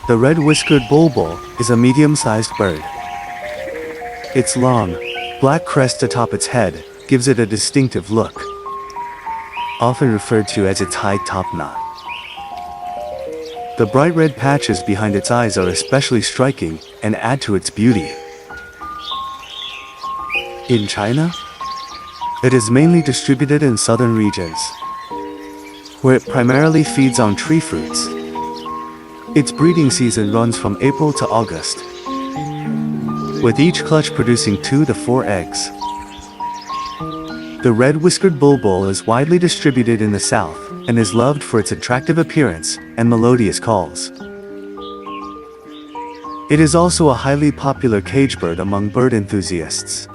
The red-whiskered bulbul is a medium-sized bird. Its long, black crest atop its head gives it a distinctive look, often referred to as its high topknot. The bright red patches behind its eyes are especially striking and add to its beauty. In China, it is mainly distributed in southern regions, where it primarily feeds on tree fruits. Its breeding season runs from April to August, with each clutch producing 2 to 4 eggs. The red-whiskered bulbul is widely distributed in the south and is loved for its attractive appearance and melodious calls. It is also a highly popular cage bird among bird enthusiasts.